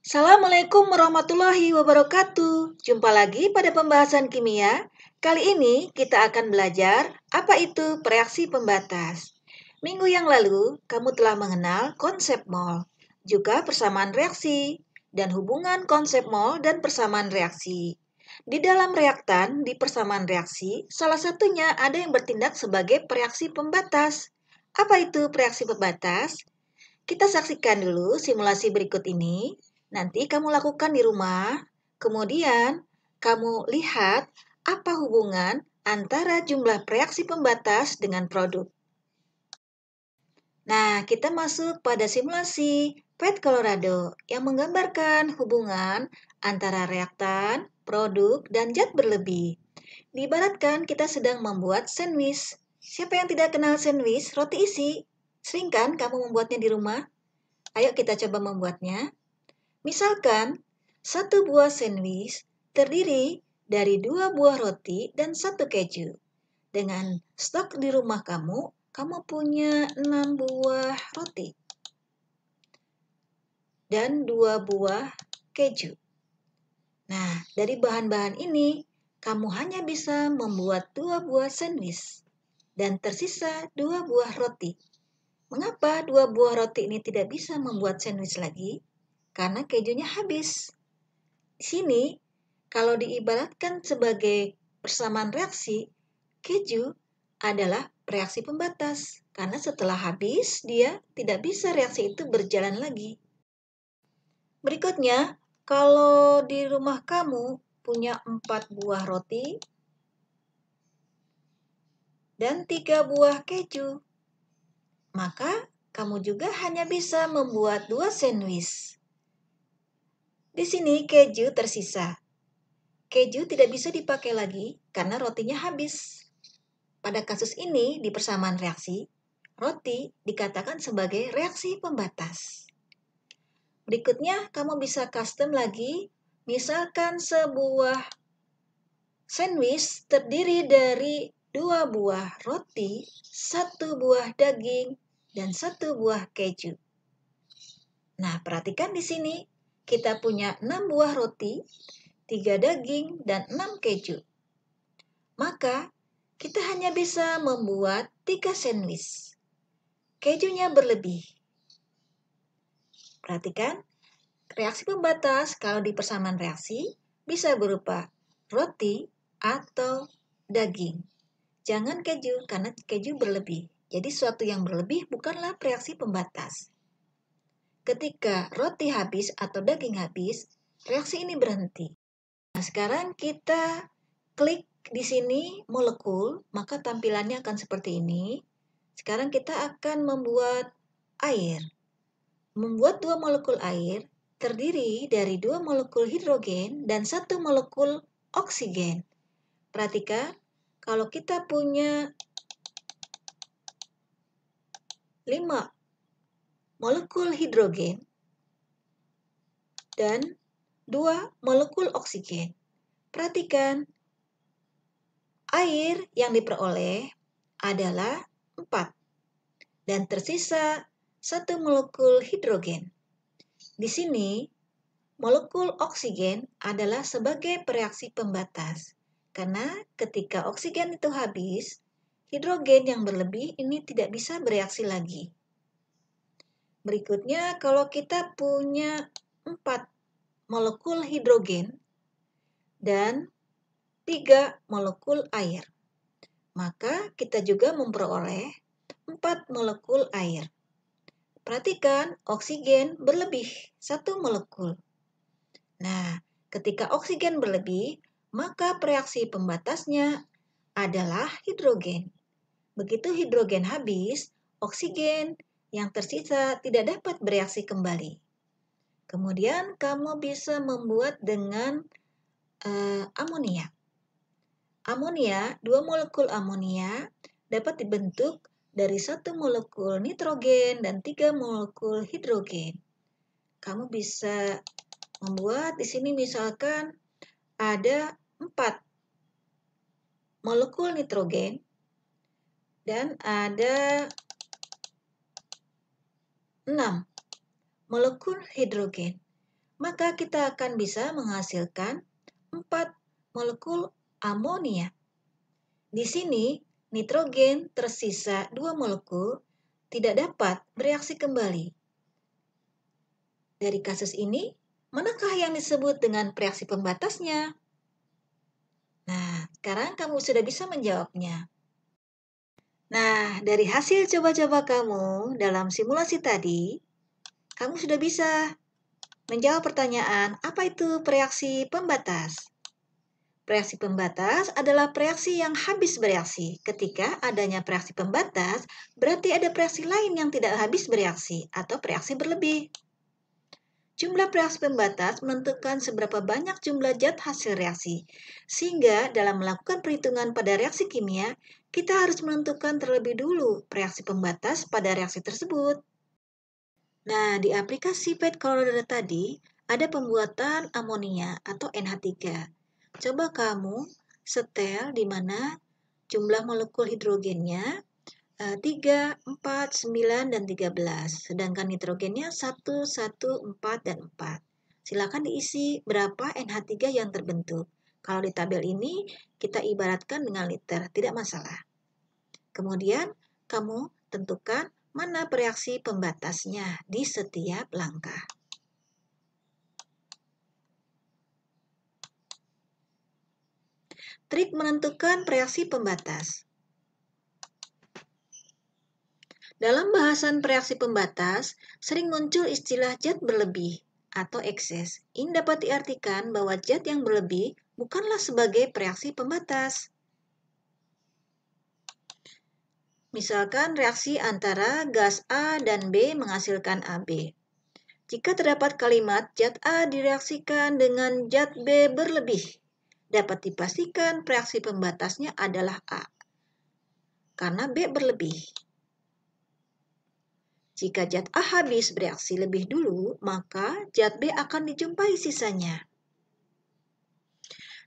Assalamualaikum warahmatullahi wabarakatuh. Jumpa lagi pada pembahasan kimia. Kali ini kita akan belajar apa itu reaksi pembatas. Minggu yang lalu, kamu telah mengenal konsep mol, juga persamaan reaksi, dan hubungan konsep mol dan persamaan reaksi. Di dalam reaktan, di persamaan reaksi, salah satunya ada yang bertindak sebagai reaksi pembatas. Apa itu reaksi pembatas? Kita saksikan dulu simulasi berikut ini. Nanti kamu lakukan di rumah. Kemudian kamu lihat apa hubungan antara jumlah reaksi pembatas dengan produk. Nah, kita masuk pada simulasi PET Colorado yang menggambarkan hubungan antara reaktan, produk, dan zat berlebih. Diibaratkan kita sedang membuat sandwich. Siapa yang tidak kenal sandwich, roti isi? Sering kan kamu membuatnya di rumah? Ayo kita coba membuatnya. Misalkan, satu buah sandwich terdiri dari 2 buah roti dan 1 keju. Dengan stok di rumah kamu punya 6 buah roti dan 2 buah keju. Nah, dari bahan-bahan ini, kamu hanya bisa membuat 2 buah sandwich dan tersisa 2 buah roti. Mengapa 2 buah roti ini tidak bisa membuat sandwich lagi? Karena kejunya habis. Di sini, kalau diibaratkan sebagai persamaan reaksi, keju adalah reaksi pembatas. Karena setelah habis, dia tidak bisa reaksi itu berjalan lagi. Berikutnya, kalau di rumah kamu punya 4 buah roti dan 3 buah keju, maka kamu juga hanya bisa membuat 2 sandwich. Di sini keju tersisa. Keju tidak bisa dipakai lagi karena rotinya habis. Pada kasus ini, di persamaan reaksi, roti dikatakan sebagai reaksi pembatas. Berikutnya, kamu bisa custom lagi. Misalkan sebuah sandwich terdiri dari 2 buah roti, 1 buah daging, dan 1 buah keju. Nah, perhatikan di sini, kita punya 6 buah roti, 3 daging, dan 6 keju. Maka, kita hanya bisa membuat 3 sandwich. Kejunya berlebih. Perhatikan, reaksi pembatas kalau di persamaan reaksi bisa berupa roti atau daging. Jangan keju, karena keju berlebih. Jadi suatu yang berlebih bukanlah reaksi pembatas. Ketika roti habis atau daging habis, reaksi ini berhenti. Nah, sekarang kita klik di sini molekul, maka tampilannya akan seperti ini. Sekarang kita akan membuat air. Membuat 2 molekul air terdiri dari 2 molekul hidrogen dan 1 molekul oksigen. Perhatikan, kalau kita punya 5 molekul hidrogen dan 2 molekul oksigen. Perhatikan, air yang diperoleh adalah 4 dan tersisa 1 molekul hidrogen. Di sini, molekul oksigen adalah sebagai reaksi pembatas. Karena ketika oksigen itu habis, hidrogen yang berlebih ini tidak bisa bereaksi lagi. Berikutnya, kalau kita punya 4 molekul hidrogen dan 3 molekul air, maka kita juga memperoleh 4 molekul air. Perhatikan, oksigen berlebih 1 molekul. Nah, ketika oksigen berlebih, maka reaksi pembatasnya adalah hidrogen. Begitu hidrogen habis, oksigen yang tersisa tidak dapat bereaksi kembali. Kemudian kamu bisa membuat dengan amonia. Amonia, 2 molekul amonia dapat dibentuk dari 1 molekul nitrogen dan 3 molekul hidrogen. Kamu bisa membuat di sini misalkan ada 4 molekul nitrogen dan ada 6 molekul hidrogen. maka kita akan bisa menghasilkan 4 molekul amonia. Di sini, nitrogen tersisa 2 molekul tidak dapat bereaksi kembali. Dari kasus ini, manakah yang disebut dengan reaksi pembatasnya? Nah, sekarang kamu sudah bisa menjawabnya. Nah, dari hasil coba-coba kamu dalam simulasi tadi, kamu sudah bisa menjawab pertanyaan, apa itu reaksi pembatas? Reaksi pembatas adalah reaksi yang habis bereaksi. Ketika adanya reaksi pembatas, berarti ada reaksi lain yang tidak habis bereaksi atau reaksi berlebih. Jumlah reaksi pembatas menentukan seberapa banyak jumlah zat hasil reaksi. Sehingga dalam melakukan perhitungan pada reaksi kimia, kita harus menentukan terlebih dulu reaksi pembatas pada reaksi tersebut. Nah, di aplikasi Pet Color tadi, ada pembuatan amonia atau NH3. Coba kamu setel di mana jumlah molekul hidrogennya 3, 4, 9, dan 13. Sedangkan nitrogennya 1, 1, 4, dan 4. Silakan diisi berapa NH3 yang terbentuk. Kalau di tabel ini kita ibaratkan dengan liter, tidak masalah. Kemudian kamu tentukan mana reaksi pembatasnya di setiap langkah. Trik menentukan reaksi pembatas. Dalam bahasan reaksi pembatas, sering muncul istilah zat berlebih atau ekses. Ini dapat diartikan bahwa zat yang berlebih bukanlah sebagai reaksi pembatas. Misalkan reaksi antara gas A dan B menghasilkan AB. Jika terdapat kalimat zat A direaksikan dengan zat B berlebih, dapat dipastikan reaksi pembatasnya adalah A, karena B berlebih. Jika zat A habis bereaksi lebih dulu, maka zat B akan dijumpai sisanya.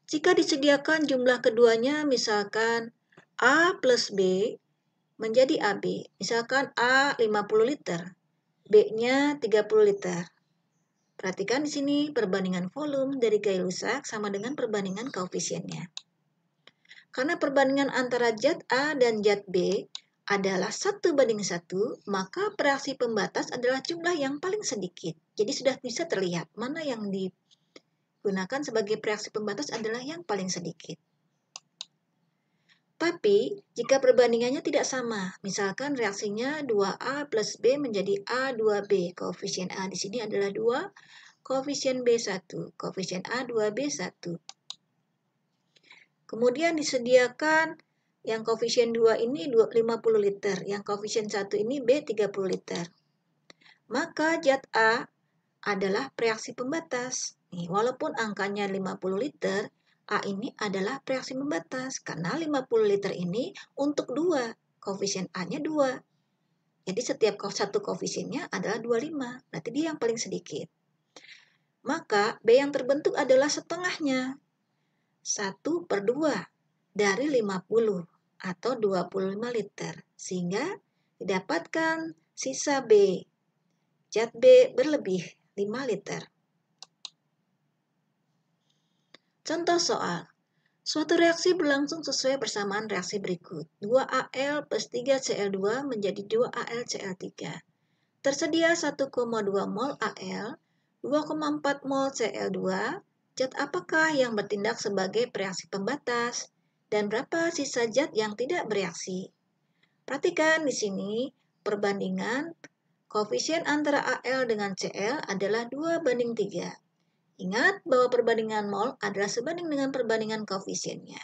Jika disediakan jumlah keduanya, misalkan A plus B menjadi AB, misalkan A 50 liter, B-nya 30 liter. Perhatikan di sini perbandingan volume dari gaya rusak sama dengan perbandingan koefisiennya. Karena perbandingan antara zat A dan zat B adalah 1:1, maka reaksi pembatas adalah jumlah yang paling sedikit. Jadi sudah bisa terlihat mana yang digunakan sebagai reaksi pembatas adalah yang paling sedikit. Tapi, jika perbandingannya tidak sama, misalkan reaksinya 2A plus B menjadi A2B, koefisien A di sini adalah 2, koefisien B1, koefisien A 2B1. Kemudian disediakan yang koefisien 2 ini 50 liter, yang koefisien 1 ini B 30 liter. Maka zat A adalah reaksi pembatas. Nih, walaupun angkanya 50 liter, A ini adalah reaksi pembatas karena 50 liter ini untuk 2, koefisien A-nya 2. Jadi setiap satu koefisiennya adalah 25, berarti dia yang paling sedikit. Maka B yang terbentuk adalah setengahnya, 1/2 dari 50 atau 25 liter, sehingga didapatkan sisa B. Zat B berlebih 5 liter. Contoh soal. Suatu reaksi berlangsung sesuai persamaan reaksi berikut. 2Al plus 3Cl2 menjadi 2AlCl3. Tersedia 1,2 mol Al, 2,4 mol Cl2. Zat apakah yang bertindak sebagai reaksi pembatas? Dan berapa sisa zat yang tidak bereaksi? Perhatikan di sini perbandingan koefisien antara Al dengan Cl adalah 2:3. Ingat bahwa perbandingan mol adalah sebanding dengan perbandingan koefisiennya.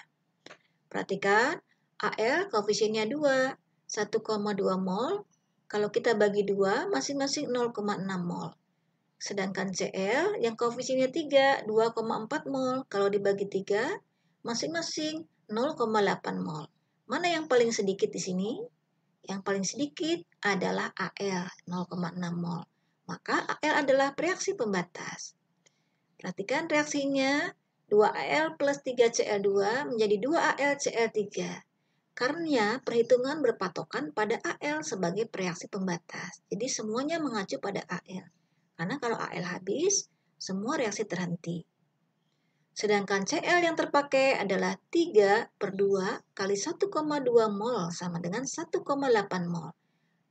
Perhatikan, Al koefisiennya 2, 1,2 mol. Kalau kita bagi 2, masing-masing 0,6 mol. Sedangkan Cl yang koefisiennya 3, 2,4 mol. Kalau dibagi 3, masing-masing 0,8 mol. Mana yang paling sedikit di sini? Yang paling sedikit adalah Al, 0,6 mol. Maka Al adalah reaksi pembatas. Perhatikan reaksinya, 2Al plus 3Cl2 menjadi 2AlCl3. Karena perhitungan berpatokan pada Al sebagai reaksi pembatas. Jadi semuanya mengacu pada Al. Karena kalau Al habis, semua reaksi terhenti. Sedangkan Cl yang terpakai adalah 3/2 kali 1,2 mol sama dengan 1,8 mol.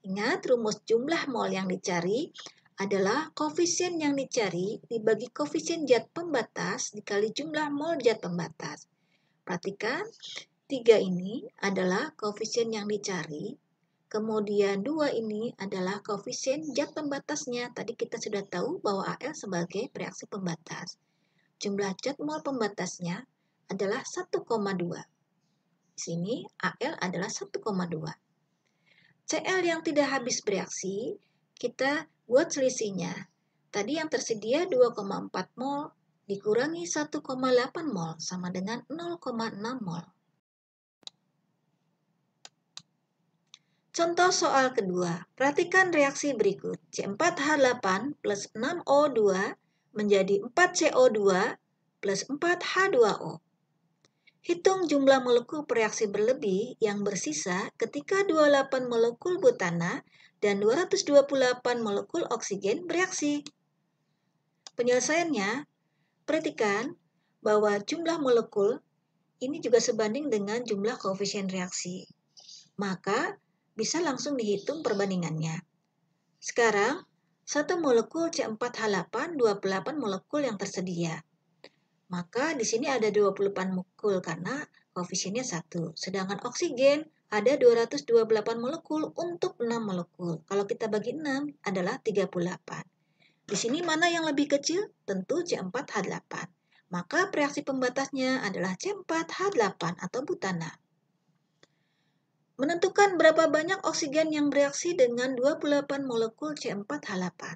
Ingat, rumus jumlah mol yang dicari adalah koefisien yang dicari dibagi koefisien zat pembatas dikali jumlah mol zat pembatas. Perhatikan, 3 ini adalah koefisien yang dicari, kemudian 2 ini adalah koefisien zat pembatasnya. Tadi kita sudah tahu bahwa Al sebagai reaksi pembatas. Jumlah zat mol pembatasnya adalah 1,2. Di sini Al adalah 1,2. Cl yang tidak habis bereaksi, kita buat selisihnya. Tadi yang tersedia 2,4 mol dikurangi 1,8 mol sama dengan 0,6 mol. Contoh soal kedua, perhatikan reaksi berikut. C4H8 plus 6O2 menjadi 4CO2 plus 4H2O. Hitung jumlah molekul reaksi berlebih yang bersisa ketika 28 molekul butana dan 228 molekul oksigen bereaksi. Penyelesaiannya, perhatikan bahwa jumlah molekul ini juga sebanding dengan jumlah koefisien reaksi. Maka, bisa langsung dihitung perbandingannya. Sekarang, satu molekul C4H8, 28 molekul yang tersedia. Maka di sini ada 28 molekul karena koefisiennya 1. Sedangkan oksigen ada 228 molekul untuk 6 molekul. Kalau kita bagi 6 adalah 38. Di sini mana yang lebih kecil? Tentu C4H8. Maka reaksi pembatasnya adalah C4H8 atau butana. Menentukan berapa banyak oksigen yang bereaksi dengan 28 molekul C4H8.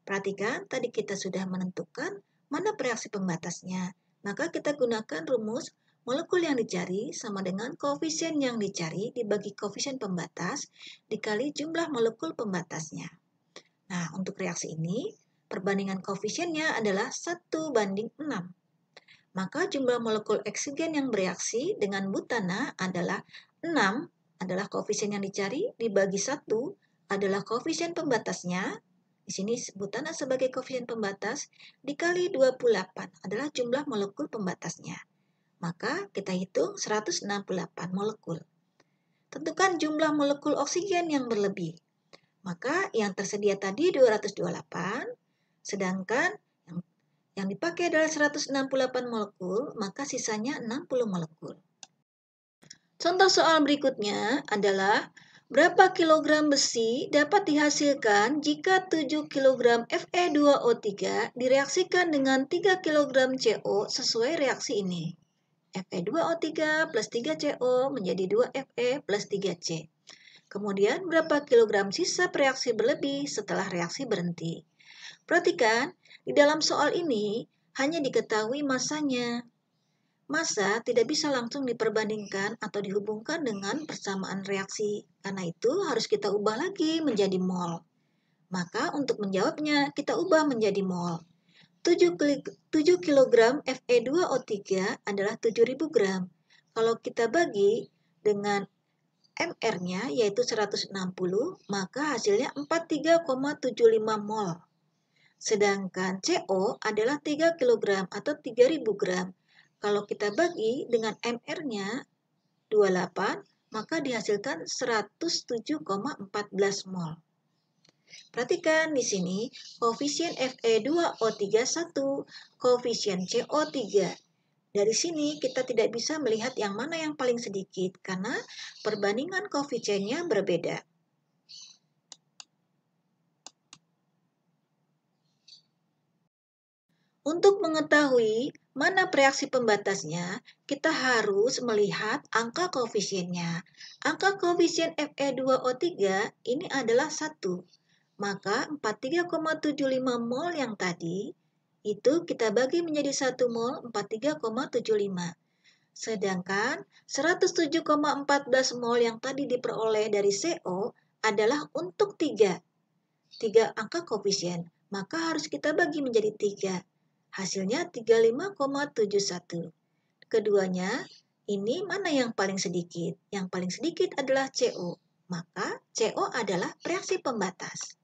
Perhatikan, tadi kita sudah menentukan mana reaksi pembatasnya. Maka kita gunakan rumus molekul yang dicari sama dengan koefisien yang dicari dibagi koefisien pembatas dikali jumlah molekul pembatasnya. Nah, untuk reaksi ini, perbandingan koefisiennya adalah 1:6. Maka jumlah molekul oksigen yang bereaksi dengan butana adalah 6 adalah koefisien yang dicari dibagi 1 adalah koefisien pembatasnya. Di sini butana sebagai koefisien pembatas dikali 28 adalah jumlah molekul pembatasnya. Maka kita hitung 168 molekul. Tentukan jumlah molekul oksigen yang berlebih. Maka yang tersedia tadi 228, sedangkan yang dipakai adalah 168 molekul, maka sisanya 60 molekul. Contoh soal berikutnya adalah berapa kilogram besi dapat dihasilkan jika 7 kg Fe2O3 direaksikan dengan 3 kg CO sesuai reaksi ini. Fe2O3 plus 3CO menjadi 2Fe plus 3C. Kemudian berapa kilogram sisa reaksi berlebih setelah reaksi berhenti. Perhatikan, di dalam soal ini hanya diketahui masanya. Massa tidak bisa langsung diperbandingkan atau dihubungkan dengan persamaan reaksi. Karena itu harus kita ubah lagi menjadi mol. Maka untuk menjawabnya kita ubah menjadi mol. 7 kg Fe2O3 adalah 7.000 gram. Kalau kita bagi dengan MR-nya yaitu 160, maka hasilnya 43,75 mol. Sedangkan CO adalah 3 kg atau 3.000 gram. Kalau kita bagi dengan MR-nya 28, maka dihasilkan 107,14 mol. Perhatikan di sini, koefisien Fe2O3 1, koefisien CO3. Dari sini kita tidak bisa melihat yang mana yang paling sedikit karena perbandingan koefisiennya berbeda. Untuk mengetahui mana reaksi pembatasnya, kita harus melihat angka koefisiennya. Angka koefisien Fe2O3 ini adalah 1. Maka 43,75 mol yang tadi, itu kita bagi menjadi 1 mol 43,75. Sedangkan 107,14 mol yang tadi diperoleh dari CO adalah untuk 3 angka koefisien. Maka harus kita bagi menjadi 3. Hasilnya 35,71. Keduanya, ini mana yang paling sedikit? Yang paling sedikit adalah CO. Maka CO adalah reaksi pembatas.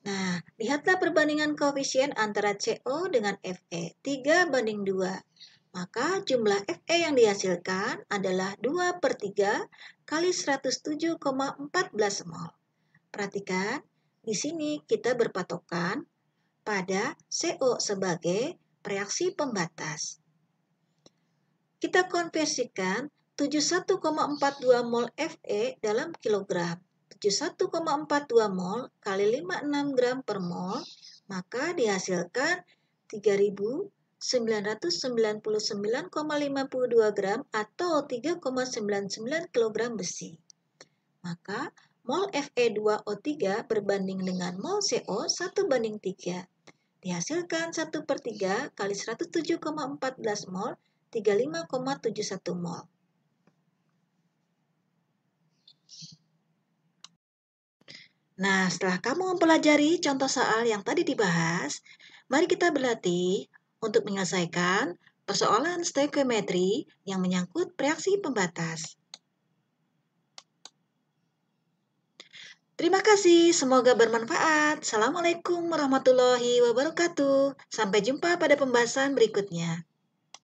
Nah, lihatlah perbandingan koefisien antara CO dengan Fe, 3:2. Maka jumlah Fe yang dihasilkan adalah 2/3 kali 107,14 mol. Perhatikan, di sini kita berpatokan pada CO sebagai reaksi pembatas. Kita konversikan 71,42 mol Fe dalam kilogram. 71,42 mol kali 56 gram per mol, maka dihasilkan 3.999,52 gram atau 3,99 kg besi. Maka mol Fe2O3 berbanding dengan mol CO 1:3. Dihasilkan 1/3 kali 107,14 mol, 35,71 mol. Nah, setelah kamu mempelajari contoh soal yang tadi dibahas, mari kita berlatih untuk menyelesaikan persoalan stoikiometri yang menyangkut reaksi pembatas. Terima kasih, semoga bermanfaat. Assalamualaikum warahmatullahi wabarakatuh. Sampai jumpa pada pembahasan berikutnya.